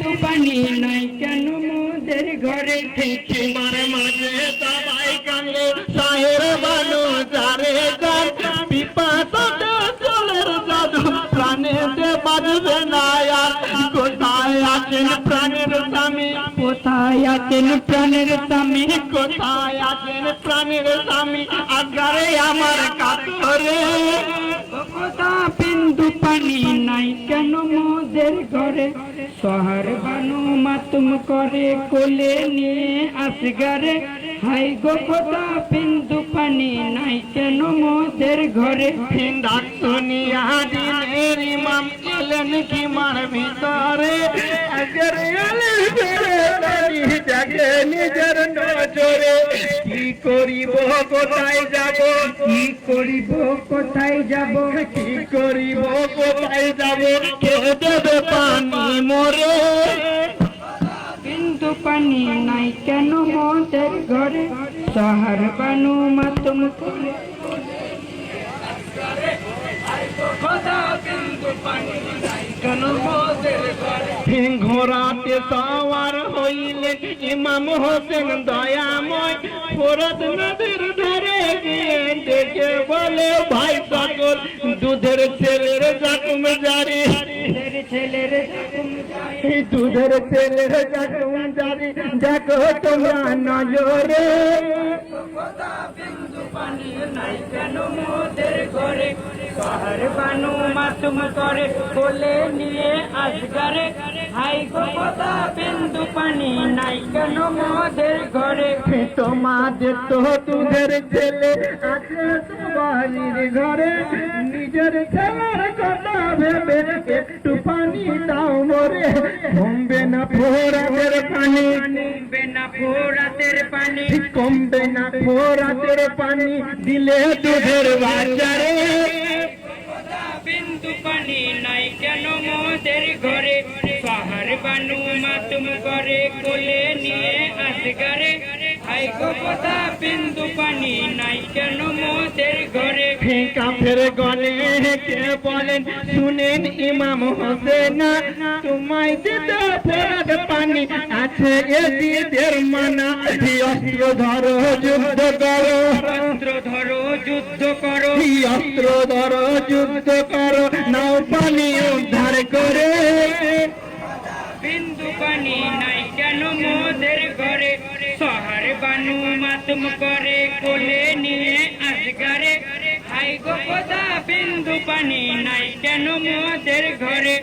বিন্দু পানি নাই কেন মোদের ঘরে। সীমার মাঝে সবাই কান্দে সাহের বানু যারে যার পিপাসাতে জলের জাদু প্রাণেতে বাজবে না আর। কোথায় আছেন প্রাণের স্বামী, কোথায় আছেন প্রাণের স্বামী, কোথায় আছেন প্রাণের স্বামী আগারে আমার কাতরে। কোথা বিন্দু পানি নাই কেন মোদের ঘরে। শহর বানু মাতুম করে কোলে নিয়ে আসগারে। হাই গো কোথা বিন্দু পানি নাই কেন মোদের ঘরে। ডাক শুনিয়া দিনের ইমাম এলেন কি মার ভিতরে। আজরে আলের ফেরে পানি জাগে নিজের নজরে। কি করিব কোথায় যাব, কি করিব কোথায় যাব, কি করিব কোথায় যাব, কে দেবে পানি মরে। বিন্দু পানি নাই কেন মোদের ঘরে। শহর বানু মাতুম করে ঘোড়াতে সওয়ার হইলেন ইমাম হোসেন দয়াময়। ফোরত নদীর ধারে গিয়ে দেখে বলে ভাই সকল দুধের ছেলের জাকুম জারি, ছেলের দুধের ছেলের জাকুম জারি দেখো তোমরা নজরে। বিন্দু পানি নাই কেন মোদের ঘরে। শহর বানু মাতুম করে কোলে নিয়ে আসগারে। হাই গো কোথা বিন্দু পানি নাই কেন মোদের ঘরে। তোমাদের তো দুধের ছেলে আছে সবারির ঘরে। নিজের ছেলের কথা ভেবে একটু পানি দাও মরে। কমবে না ফোরাতের পানি, কমবে না ফোরাতের পানি, কমবে না ফোরাতের পানি দিলে দুধের বাজারে। বিন্দু পানি নাই কেন মোদের ঘরে। শহর বানু মাতুম করে কোলে নিয়ে আসগারে। হাই গো কোথা বিন্দু পানি নাই কেন মোদের ঘরে। কাফের গলে কে বলেন শুনেন ইমাম হোসেন, তোমায় দিতে ফোরাত পানি আছে এদের মানা। অস্ত্র ধরো যুদ্ধ করো, অস্ত্র ধরো যুদ্ধ করো, অস্ত্র ধরো যুদ্ধ করো নাও পানি উদ্ধার করে। বিন্দু পানি নাই কেন মোদের ঘরে। শহর বানু মাতুম করে কোলে নিয়ে আসগারে। হাই গো কোথা বিন্দু পানি নাই কেন মোদের ঘরে।